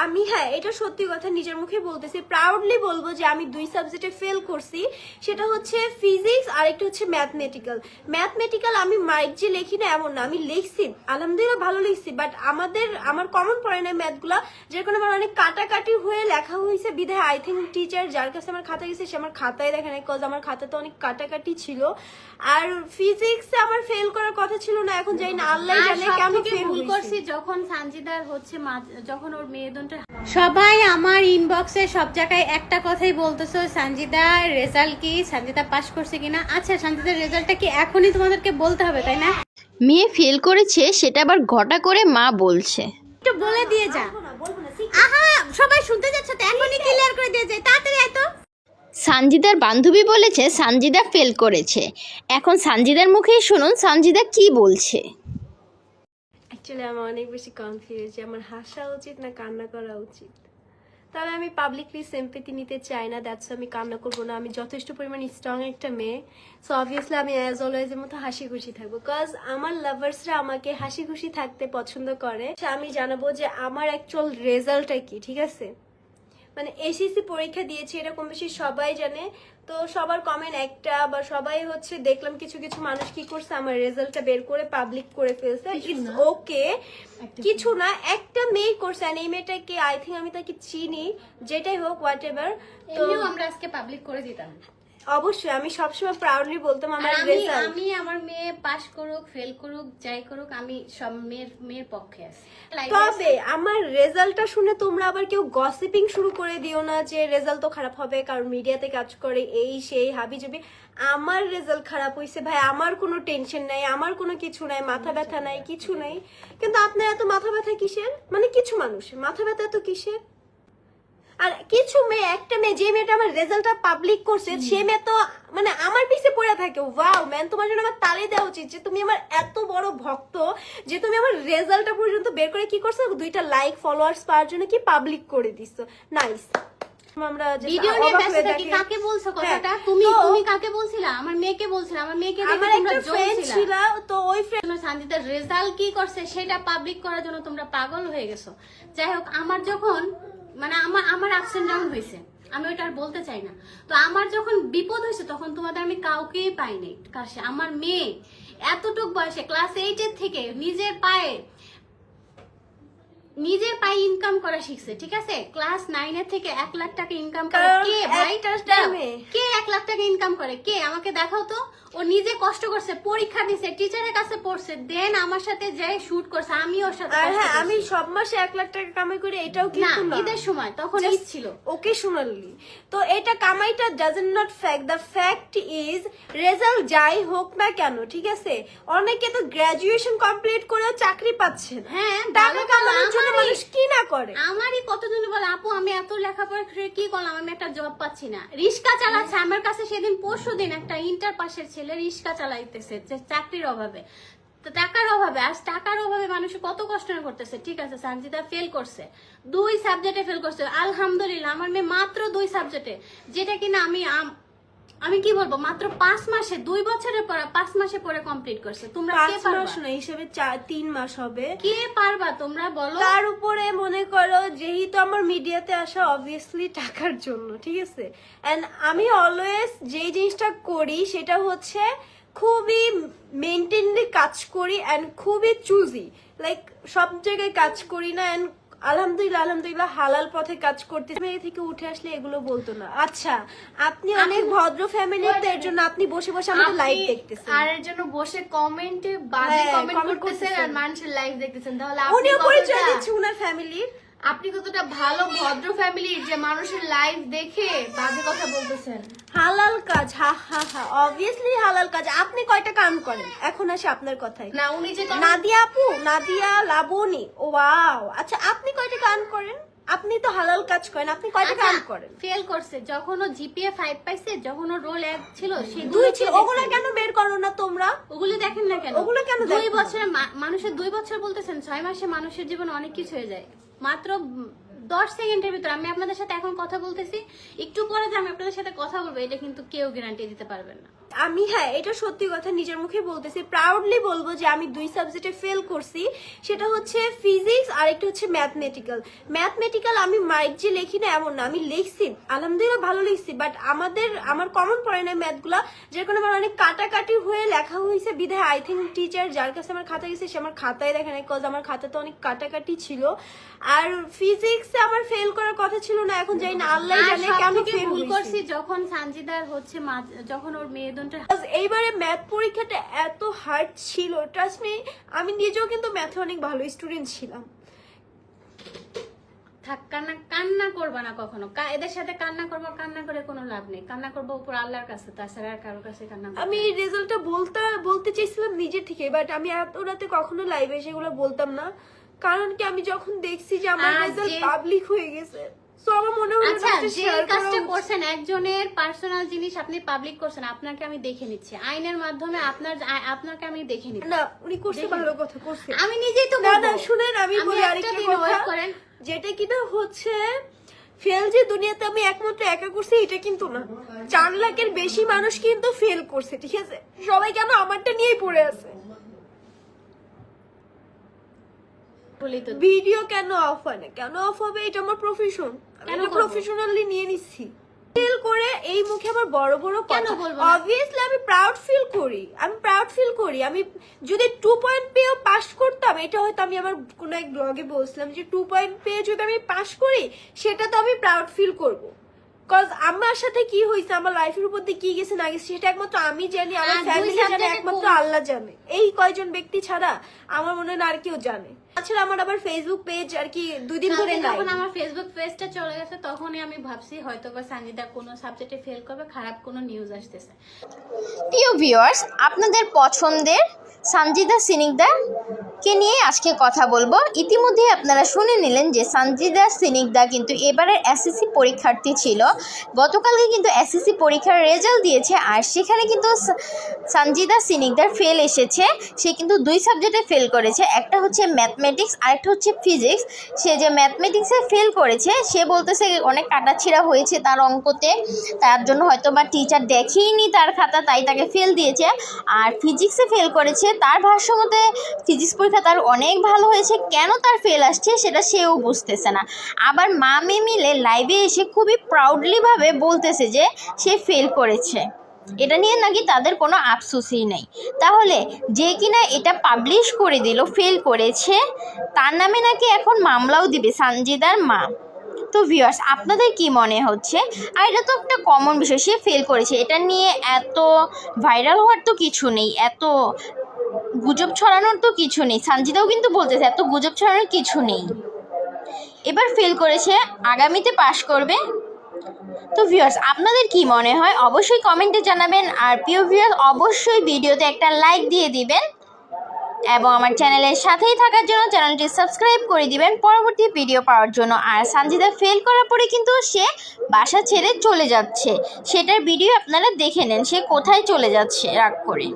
আমি হ্যাঁ এটা সত্যি কথা নিজের মুখে বলতেছি, প্রাউডলি বলবো যে আমি 2 সাবজেক্টে ফেল করছি। সেটা হচ্ছে ফিজিক্স আর একটা হচ্ছে ম্যাথমেটিক্যাল। আমি মাইক যে লিখি না এমন না, আমি লিখছি আলহামদুলিল্লাহ ভালো লিখছি, বাট আমার কমন পড়ে না ম্যাথগুলা, যার কারণে আমার অনেক কাটাকাটি হয়ে লেখা হয়েছে বিধায় আই থিঙ্ক টিচার যার কাছে আমার খাতা গেছে সে আমার খাতায় দেখে নাই, কজ আমার খাতাতে অনেক কাটাকাটি ছিল। আর ফিজিক্সে আমার ফেল করার কথা ছিল না, এখন জানি না আল্লাহ জানে কেন ফেল করছি। যখন সানজিদার হচ্ছে যখন ওর মেরুদণ্ডটা, সবাই আমার ইনবক্সে সব জায়গায় একটা কথাই বলতেছো, সানজিদার রেজাল্ট কি, সানজিদা পাস করছে কিনা। আচ্ছা সানজিদার রেজাল্টটা কি এখনই তোমাদেরকে বলতে হবে তাই না? মেয়ে ফেল করেছে সেটা আবার ঘটা করে মা বলছে। একটু বলে দিয়ে যা। আহা সবাই শুনতে যাচ্ছে তো, এখনই ক্লিয়ার করে দিয়ে যায়, তাড়াতাড়ি আয় তো। সানজিদার বান্ধবী বলেছে সানজিদা ফেল করেছে। এখন সানজিদার মুখেই শুনুন সানজিদা কি বলছে। অ্যাকচুয়ালি আমি অনেক বেশি কনফিউজ যে আমার হাসা উচিত না কান্না করা উচিত। তবে আমি পাবলিকলি সিম্পেথি নিতে চাই না, দ্যাটস আমি কান্না করবো না। আমি যথেষ্ট পরিমাণ স্ট্রং একটা মেয়ে, সো অবভিয়াসলি আমি অ্যাজ অলওয়েজ এর মতো হাসি খুশি থাকবো, বিকজ আমার লাভার্সরা আমাকে হাসি খুশি থাকতে পছন্দ করে। আমি জানাবো যে আমার অ্যাকচুয়াল রেজাল্টটা কি, ঠিক আছে? মানে এসএসসি পরীক্ষা দিয়েছি এটা কম বেশি সবাই জানে, তো সবার কমেন্ট একটা বা সবাই হচ্ছে দেখলাম কিছু কিছু মানুষ কি করছে আমার রেজাল্টটা বের করে পাবলিক করে ফেলছে। ইটস ওকে, কিছু না, একটা মেয়ে করছে, এই মেয়েটাকে আই থিঙ্ক আমি তাকে চিনি, যেটাই হোক হোয়াট এভার। তো আমরা আজকে পাবলিক করে দিতাম। অবশ্যই আমি সবসময় প্রাউডলি বলতাম আমার রেজাল্ট। আমি আমার মেয়ে পাস করুক ফেল করুক যাই করুক আমি সব মেয়ের পক্ষে আছি। তবে আমার রেজাল্টটা শুনে তোমরা আবার কেউ গসিপিং শুরু করে দিও না যে রেজাল্ট তো খারাপ হবে কারণ মিডিয়াতে কাজ করে এই সেই হাবিজাবি। আমার রেজাল্ট খারাপ হয়েছে ভাই, আমার কোনো টেনশন নাই, আমার কোনো কিছু নাই, মাথা ব্যথা নাই, কিছু নাই। কিন্তু আপনার এত মাথা ব্যথা কিসের? মানে কিছু মানুষের মাথা ব্যথা এত কিসের? আর কিছু মেয়ে, একটা মেয়ে যে মেয়েটা আমার রেজাল্টটা পাবলিক করছে সে মেয়ে তো মানে আমার পিছে পড়ে থাকে। ওয়াও ম্যান, তোমার জন্য আমার তালি দেওয়া উচিত যে তুমি আমার এত বড় ভক্ত যে তুমি আমার রেজাল্টটা পর্যন্ত বের করে কি করছো, 2টা লাইক ফলোয়ার্স পাওয়ার জন্য কি পাবলিক করে দিছো। নাইস। আমরা ভিডিও নিয়ে ব্যস্ত থাকি। কাকে বলছো কথাটা? তুমি কাকে বলছিলা? আমার মেয়েকে বলছিলা। আমার মেয়েকে দেখে তোমরা জ্বলছিলা। তো ওই ফ্রেন্ড সানজিদার রেজাল্ট কি করছে সেটা পাবলিক করার জন্য তোমরা পাগল হয়ে গেছো। যাই হোক, আমার যখন মানে আমার আপস এন্ড ডাউন হয়েছে, আমি ওটা আর বলতে চাই না। তো আমার যখন বিপদ হয়েছে তখন তোমাদের আমি কাউকেই পাইনি। কাছে আমার মেয়ে এতটুক বয়সে ক্লাস 8 এর থেকে নিজের পায়ে ইনকাম করা শিখছে, ঠিক আছে? ক্লাস 9 এর থেকে 1 লাখ টাকা ইনকাম করে কে ভাই? কে 1 লাখ টাকা ইনকাম করে? কে আমাকে দেখাও তো। ও নিজে কষ্ট করছে, পরীক্ষা দিছে, টিচারের কাছে পড়ছে, দেন আমার সাথে যে শুট করছে, আমি ওর সাথে। হ্যাঁ, আমি সব মাসে 1 লাখ টাকা কামাই করি, এটাও কিন্তু না। ঈদের সময় তখন ঈদ ছিল ওকেশনালি। তো এটা কামাইটা doesn't not fact, the fact is result যাই হোক না কেন, ঠিক আছে? অনেকে তো গ্রাজুয়েশন কমপ্লিট করেও চাকরি পাচ্ছেন। হ্যাঁ, টাকা কামানোর জন্য মানুষ কি না করে। আমারই কতজন বলে আপু আমি এত লেখাপড়া করে কি করলাম, আমি একটা জব পাচ্ছি না। রিক্সা চালাচ্ছে আমার কাছে, সেদিন পরশুদিন একটা ইন্টার পাশের ছেলে রিক্সা চালাইতেছে চাকরির অভাবে, তো টাকার অভাবে। আজ টাকার অভাবে মানুষ কত কষ্ট করতেছে। ঠিক আছে, সানজিদা ফেল করছে, 2 সাবজেক্টে ফেল করছে, আলহামদুলিল্লাহ। আমার মেয়ে মাত্র 2 সাবজেক্টে, যেটা কিনা আমি কি বলবো, মাত্র 5 মাসে 2 বছরের পড়া 5 মাসে পড়ে কমপ্লিট করছে। তোমরা কে পারবা? 5 মাস না, হিসেবে 3 মাস হবে। কে পারবা তোমরা বলো? তার উপরে মনে করো যেহেতু আমার মিডিয়াতে আসা অবভিয়াসলি টাকার জন্য, ঠিক আছে? এন্ড আমি অলওয়েজ যে জিনিসটা করি সেটা হচ্ছে খুবই মেনটেনলি কাজ করি এন্ড খুবই চুজি, লাইক সব জায়গায় কাজ করি না। এন্ড আলহামদুলিল্লাহ হালাল পথে কাজ করতে থেকে উঠে আসলে এগুলো বলতো না। আচ্ছা, আপনি অনেক ভদ্র ফ্যামিলির, তো এর জন্য আপনি বসে বসে আমাদের লাইভ দেখতেছেন, আর এর জন্য বসে কমেন্টে বাজে কমেন্ট করতেছেন আর মানুষের লাইভ দেখতেছেন। তাহলে উনিও পরিচয় দিচ্ছে উনার ফ্যামিলির। আপনি কতটা ভালো ভদ্র ফ্যামিলির যে মানুষের লাইভ দেখে বাজে কথা বলতেছেন। হালাল কাজ, হা হা হা, অবভিয়াসলি হালাল কাজ। আপনি কয়টা কাম করেন? এখন আসি আপনার কথায়। না উনি যে নাদিয়া আপু, নাদিয়া লাবণী, ও ওয়াও। আচ্ছা, আপনি কয়টা কাম করেন? আপনি তো হালাল কাজ করেন, আপনি কয়টা কাম করেন? ফেল করছে যখন ও জিপিএ 5 পাইছে, যখন ও রোল 1 ছিল, সেই 2 ছিল, ওগুলো কেন বের করো না তোমরা? ওগুলো দেখেন না কেন? ওগুলো কেন 2 বছরে মানুষের 2 বছর বলতেছেন, 6 মাসে মানুষের জীবনে অনেক কিছু হয়ে যায়। মাত্র 10 সেকেন্ডের ভিতর আমি আপনাদের সাথে এখন কথা বলতেছি, একটু পরে যে আমি আপনাদের সাথে কথা বলবো এটা কিন্তু কেউ গ্যারান্টি দিতে পারবেন না। আমি হ্যাঁ এটা সত্যি কথা নিজের মুখে বলতেছি, প্রাউডলি বলবো যে আমি 2 সাবজেক্টে ফেল করছি। সেটা হচ্ছে ফিজিক্স আর একটা হচ্ছে ম্যাথমেটিক্যাল। আমি মাইক যে লিখি না এমন না, আমি লিখছি আলহামদুলিল্লাহ ভালো লিখছি, বাট আমার কমন পড়ে না ম্যাথগুলা, যার কারণে আমার অনেক কাটাকাটি হয়ে লেখা হয়েছে। বিধায় আই থিঙ্ক টিচার যার কাছে আমার খাতা গেছে সে আমার খাতায় দেখে নাই, কজ আমার খাতাতে অনেক কাটাকাটি ছিল। আর ফিজিক্সে আমার ফেল করার কথা ছিল না, এখন জানি না আল্লাহ জানে কেন ফেল ভুল হয়েছে। করছি যখন সানজিদার হচ্ছে যখন ওর মেরুদণ্ডটা এইবারে ম্যাথ পরীক্ষাটা এত হার্ড ছিল, ট্রাস্ট মি, আমি নিজেও কিন্তু ম্যাথে অনেক ভালো স্টুডেন্ট ছিলাম। থাক, কান্না করবা না কখনো। এদের সাথে কান্না করে কোনো লাভ নেই। কান্না করবো উপর আল্লাহর কাছে, তাছাড়া আর কারোর কাছে কান্না করবো না। আমি এই রেজাল্টটা বলতে চাইছিলাম নিজে থেকে, বাট আমি এত রাতে কখনো লাইভে সেগুলো বলতাম না, কারণ কি আমি যখন দেখছি যে আমার রেজাল্ট পাবলিক হয়ে গেছে, সো আমার মনে হলো আচ্ছা, এটা যে শেয়ার করা কাজটা উচিত। করছেন, একজনের পার্সোনাল জিনিস আপনি পাবলিক করছেন, আপনাকে আমি দেখে নিচ্ছি আইনের মাধ্যমে, আপনাকে আমি দেখে নিচ্ছি। না উনি করছে, ভালো কথা করছে। আমি নিজেই তো না বলবো। না শুনেন, আমি বলি একটা আরেকটা দিন কথা, wait করেন। যেটা কিনা হচ্ছে ফেল যে দুনিয়াতে আমি একমাত্র একা করছি এটা কিন্তু না, 4 লাখের বেশি মানুষ কিন্তু ফেল করছে, ঠিক আছে? সবাই কেন আমারটা নিয়েই পড়ে আছে? বলি তো, ভিডিও কেন অফ হয় না? কেন অফ হবে? এটা আমার প্রফেশন, কেন আমি করবো? প্রফেশনালি নিয়ে নিচ্ছি। ফিল করে এই মুখে আমার বড় বড় কেন কথা, বলবো না? অবভিয়াসলি আমি প্রাউড ফিল করি। আমি যদি 2 পয়েন্ট পেয়েও পাস করতাম, এটা হয়তো আমি আমার কোনো এক ব্লগে বলছিলাম যে 2 পয়েন্ট পেয়ে যদি আমি পাস করি সেটা তো আমি প্রাউড ফিল করব, কজ আমার সাথে কি হয়েছে, আমার লাইফের উপর দিয়ে কি গেছে না গেছে সেটা একমাত্র আমি জানি, আমার আর 2 ফ্যামিলি জানে, সাবজেক্টে একমাত্র আল্লাহ জানে। এই কয়জন ব্যক্তি ছাড়া আমার মনে হয় না আর কেউ জানে। তাছাড়া আমার আবার ফেসবুক পেজ আর কি 2 দিন ধরে নাই। যখন আমার ফেসবুক পেজটা চলে গেছে তখনই আমি ভাবছি হয়তো বা সানজিদা কোনো সাবজেক্টে ফেল করবে, খারাপ কোনো নিউজ আসতেছে। প্রিয় ভিউয়ার্স, আপনাদের পছন্দের সানজিদা সিনিকদাকে নিয়ে আজকে কথা বলবো। ইতিমধ্যে আপনারা শুনে নিলেন যে সানজিদা সিনিকদা কিন্তু এবারের এসএসসি পরীক্ষার্থী ছিল। গতকালকে কিন্তু এসএসসি পরীক্ষার রেজাল্ট দিয়েছে, আর সেখানে কিন্তু সানজিদা সিনিকদার ফেল এসেছে। সে কিন্তু 2 সাবজেক্টে ফেল করেছে, একটা হচ্ছে ম্যাথমেটিক্স আর একটা হচ্ছে ফিজিক্স। সে যে ম্যাথমেটিক্সে ফেল করেছে, সে বলতেছে অনেক কাটাছিড়া হয়েছে তার অঙ্কতে, তার জন্য হয়তো বা টিচার দেখেইনি তার খাতা, তাই তাকে ফেল দিয়েছে। আর ফিজিক্সে ফেল করেছে, তার ভাষ্য মতে ফিজিক্স পরীক্ষা তার অনেক ভালো হয়েছে, কেন তার ফেল আসছে সেটা সেও বুঝতেছে না। আবার মা মেয়ে মিলে লাইভে এসে খুবই প্রাউডলিভাবে বলতেছে যে সে ফেল করেছে, এটা নিয়ে নাকি তাদের কোনো আফসোসই নেই। তাহলে যে কিনা এটা পাবলিশ করে দিল ফেল করেছে, তার নামে নাকি এখন মামলাও দিবে সানজিদার মা। তো ভিউয়ার্স, আপনাদের কি মনে হচ্ছে? আর এটা তো একটা কমন বিষয়, সে ফেল করেছে, এটা নিয়ে এত ভাইরাল হওয়ার তো কিছু নেই, এত গুজব ছড়ানোর তো কিছু নেই। সানজিদাও কিন্তু বলতেছে এত গুজব ছড়ানোর কিছু নেই। এবার ফেল করেছে, আগামীতে পাশ করবে। তো ভিউয়ার্স, আপনাদের কি মনে হয় অবশ্যই কমেন্টে জানাবেন। আর প্রিয় ভিউয়ার্স, অবশ্যই ভিডিওতে একটা লাইক দিয়ে দিবেন এবং আমার চ্যানেলের সাথেই থাকার জন্য চ্যানেলটি সাবস্ক্রাইব করে দিবেন পরবর্তী ভিডিও পাওয়ার জন্য। আর সানজিদা ফেল করার পরে কিন্তু সে বাসা ছেড়ে চলে যাচ্ছে, সেটার ভিডিও আপনারা দেখে নেন, সে কোথায় চলে যাচ্ছে রাগ করে।